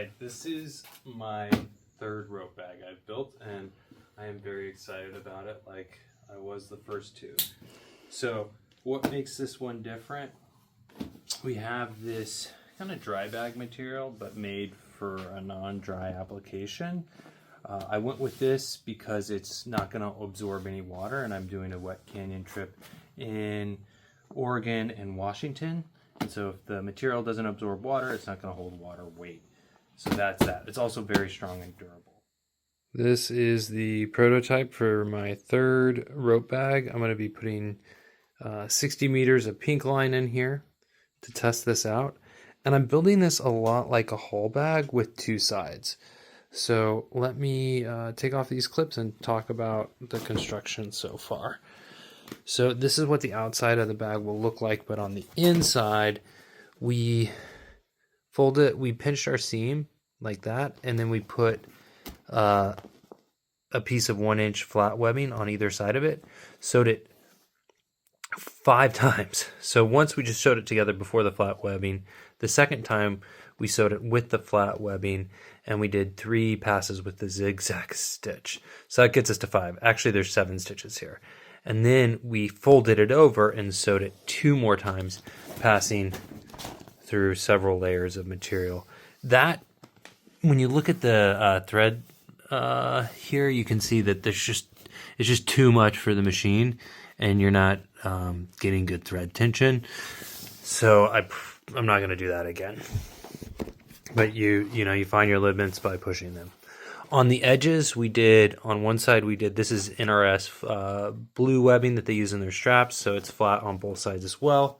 right, this is my third rope bag I've built, and I am very excited about it, like I was the first two. So what makes this one different? We have this kind of dry bag material, but made for a non-dry application. I went with this because it's not going to absorb any water, and I'm doing a wet canyon trip in Oregon and Washington. And so if the material doesn't absorb water, it's not going to hold water weight. So that's that. It's also very strong and durable. This is the prototype for my third rope bag. I'm going to be putting 60 meters of pink line in here to test this out. And I'm building this a lot like a haul bag with two sides. So let me take off these clips and talk about the construction so far. So this is what the outside of the bag will look like, but on the inside, we pinched our seam like that, and then we put a piece of 1-inch flat webbing on either side of it, sewed it 5 times. So once we just sewed it together before the flat webbing. The second time we sewed it with the flat webbing, and we did 3 passes with the zigzag stitch. So that gets us to 5. Actually, there's 7 stitches here. And then we folded it over and sewed it 2 more times, passing through several layers of material. That, when you look at the thread here, you can see that it's just too much for the machine, and you're not getting good thread tension. So I'm not going to do that again. But you find your limits by pushing them. On the edges, on one side this is NRS blue webbing that they use in their straps, so it's flat on both sides as well.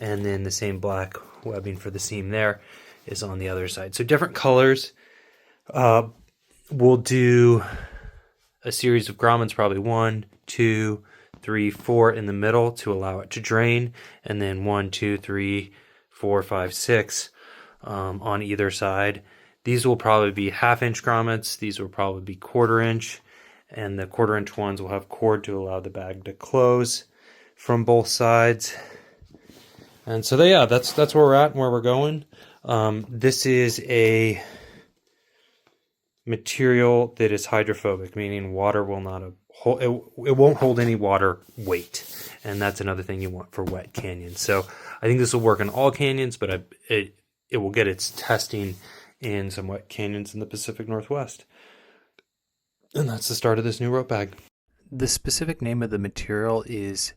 And then the same black webbing for the seam there is on the other side. So different colors. We'll do a series of grommets, probably 1, 2, 3, 4 in the middle to allow it to drain, and then 1, 2, 3, 4, 5, 6 on either side. These will probably be 1/2-inch grommets. These will probably be 1/4 inch, and the 1/4 inch ones will have cord to allow the bag to close from both sides. And so yeah, that's where we're at and where we're going. This is a material that is hydrophobic, meaning water will not hold, it won't hold any water weight, and that's another thing you want for wet canyons. So I think this will work in all canyons, but it will get its testing in some wet canyons in the Pacific Northwest. And that's the start of this new rope bag. The specific name of the material is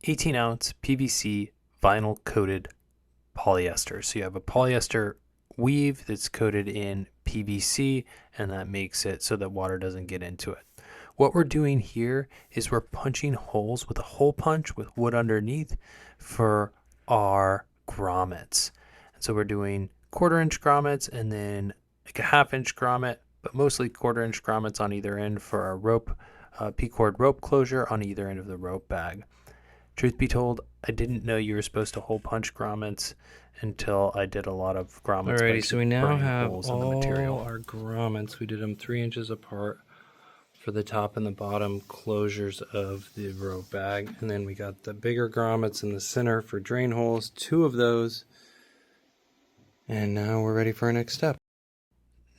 18-ounce PVC vinyl coated polyester. So you have a polyester weave that's coated in PVC, and that makes it so that water doesn't get into it. What we're doing here is we're punching holes with a hole punch with wood underneath for our grommets. And so we're doing 1/4 inch grommets and then like a 1/2-inch grommet, but mostly 1/4 inch grommets on either end for our rope, P-cord rope closure on either end of the rope bag. Truth be told, I didn't know you were supposed to hole punch grommets until I did a lot of grommets. Alrighty, so we now have all our grommets. We did them 3 inches apart for the top and the bottom closures of the rope bag. And then we got the bigger grommets in the center for drain holes, 2 of those. And now we're ready for our next step.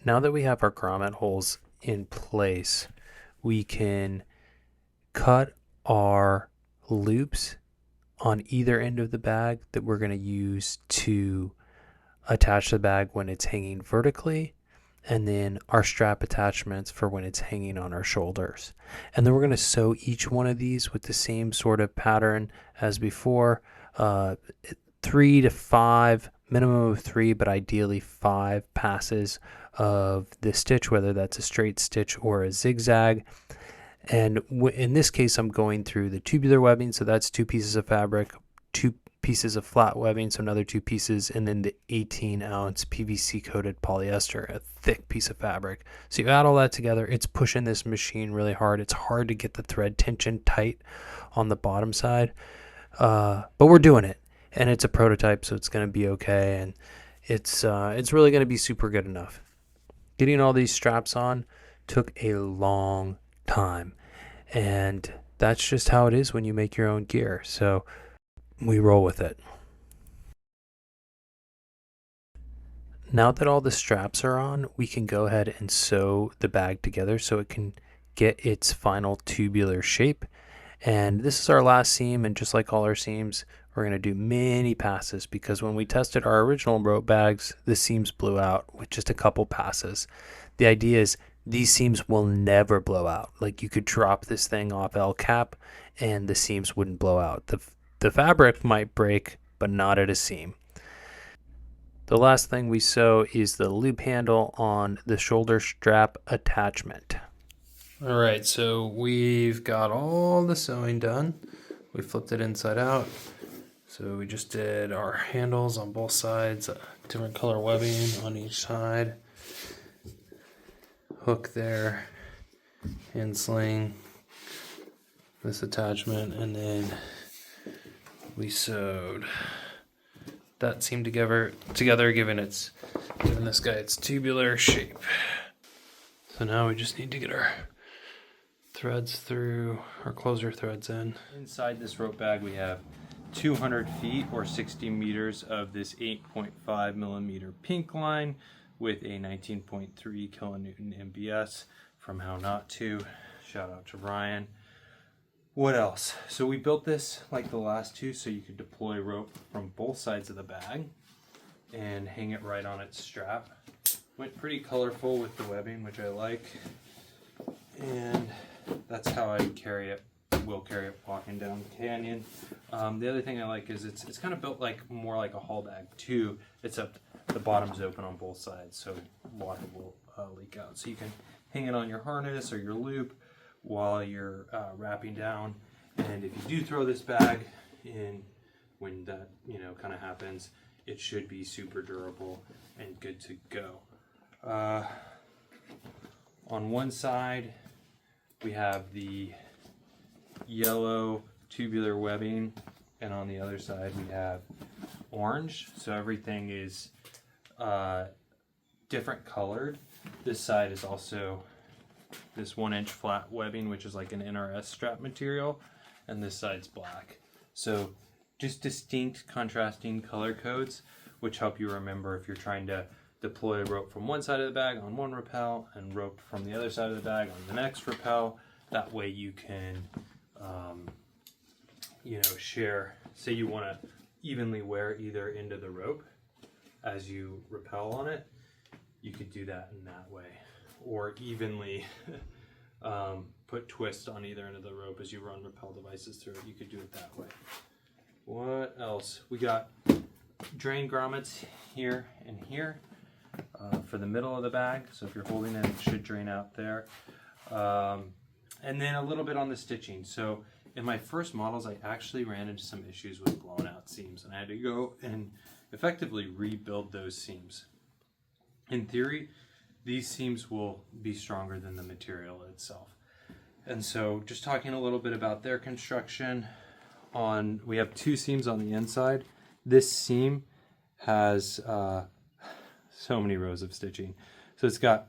Now that we have our grommet holes in place, we can cut our loops on either end of the bag that we're going to use to attach the bag when it's hanging vertically, and then our strap attachments for when it's hanging on our shoulders. And then we're going to sew each one of these with the same sort of pattern as before, 3 to 5, minimum of 3, but ideally 5 passes of the stitch, whether that's a straight stitch or a zigzag. And in this case, I'm going through the tubular webbing, so that's 2 pieces of fabric, 2 pieces of flat webbing, so another 2 pieces, and then the 18-ounce PVC coated polyester, a thick piece of fabric. So you add all that together, it's pushing this machine really hard. It's hard to get the thread tension tight on the bottom side, but we're doing it, and it's a prototype, so it's going to be okay, and it's really going to be super good enough. Getting all these straps on took a long time, and that's just how it is when you make your own gear, so we roll with it. Now that all the straps are on, we can go ahead and sew the bag together so it can get its final tubular shape. And this is our last seam, and just like all our seams, we're going to do many passes because when we tested our original rope bags, the seams blew out with just a couple passes. The idea is these seams will never blow out. Like, you could drop this thing off El Cap and the seams wouldn't blow out. The fabric might break, but not at a seam. The last thing we sew is the loop handle on the shoulder strap attachment. All right, so we've got all the sewing done. We flipped it inside out. So we just did our handles on both sides, different color webbing on each side. Hook there, hand sling, this attachment, and then we sewed that seam together, giving this guy its tubular shape. So now we just need to get our threads through, our closer threads in. Inside this rope bag we have 200 feet or 60 meters of this 8.5 millimeter pink line with a 19.3 kilonewton MBS from How Not To. Shout out to Ryan. What else? So we built this like the last two so you could deploy rope from both sides of the bag and hang it right on its strap. Went pretty colorful with the webbing, which I like. And that's how I carry it. Will carry it walking down the canyon. The other thing I like is it's kind of built like more like a haul bag too, except the bottom's open on both sides so water will leak out. So you can hang it on your harness or your loop while you're wrapping down. And if you do throw this bag in when that kind of happens, it should be super durable and good to go. On one side we have the yellow tubular webbing, and on the other side we have orange, so everything is different colored. This side is also this 1-inch flat webbing, which is like an NRS strap material, and this side's black. So just distinct contrasting color codes, which help you remember if you're trying to deploy rope from one side of the bag on one rappel and rope from the other side of the bag on the next rappel. That way you can share, say you want to evenly wear either end of the rope as you rappel on it, you could do that in that way, or evenly put twist on either end of the rope as you run rappel devices through it. You could do it that way. What else? We got drain grommets here and here for the middle of the bag, so if you're holding it, it should drain out there. And then a little bit on the stitching. So in my first models, I actually ran into some issues with blown out seams, and I had to go and effectively rebuild those seams. In theory, these seams will be stronger than the material itself. And so just talking a little bit about their construction, we have two seams on the inside. This seam has so many rows of stitching. So it's got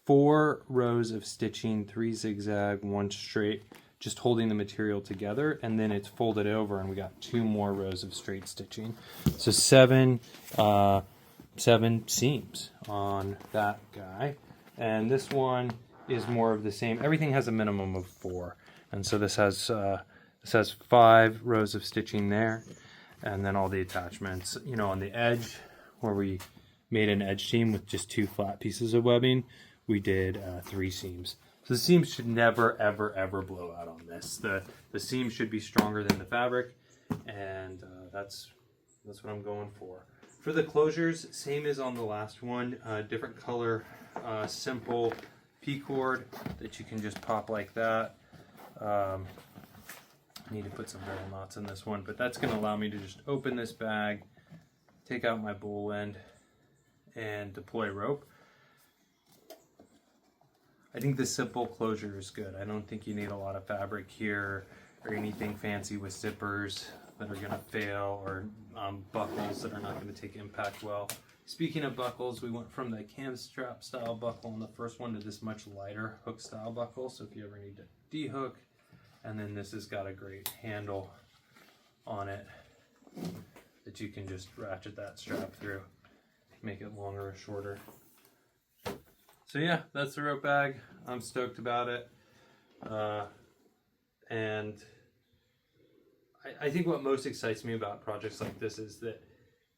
4 rows of stitching, 3 zigzag, 1 straight, just holding the material together, and then it's folded over and we got 2 more rows of straight stitching. So 7 seams on that guy. And this one is more of the same. Everything has a minimum of 4. And so this has 5 rows of stitching there. And then all the attachments, on the edge where we made an edge seam with just 2 flat pieces of webbing, we did 3 seams. So the seams should never, ever, ever blow out on this. The seam should be stronger than the fabric, and that's what I'm going for. For the closures, same as on the last one, different color, simple P-cord that you can just pop like that. I need to put some barrel knots in this one, but that's going to allow me to just open this bag, take out my bowl end, and deploy rope. I think the simple closure is good. I don't think you need a lot of fabric here or anything fancy with zippers that are going to fail, or buckles that are not going to take impact well. Speaking of buckles, we went from the cam strap style buckle on the first one to this much lighter hook style buckle. So if you ever need to de-hook, and then this has got a great handle on it that you can just ratchet that strap through. make it longer or shorter. So yeah, that's the rope bag. I'm stoked about it. And I think what most excites me about projects like this is that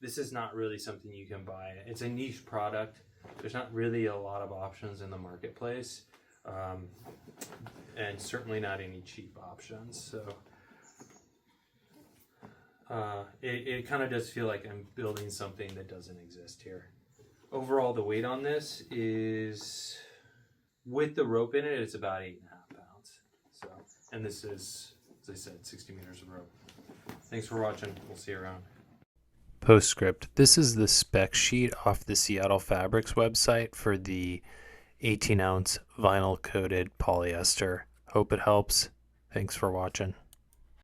this is not really something you can buy. It's a niche product. There's not really a lot of options in the marketplace, and certainly not any cheap options. So it kind of does feel like I'm building something that doesn't exist here. Overall, the weight on this is, with the rope in it, it's about 8.5 pounds. So, and this is, as I said, 60 meters of rope. Thanks for watching. We'll see you around. Postscript. This is the spec sheet off the Seattle Fabrics website for the 18-ounce vinyl coated polyester. Hope it helps. Thanks for watching.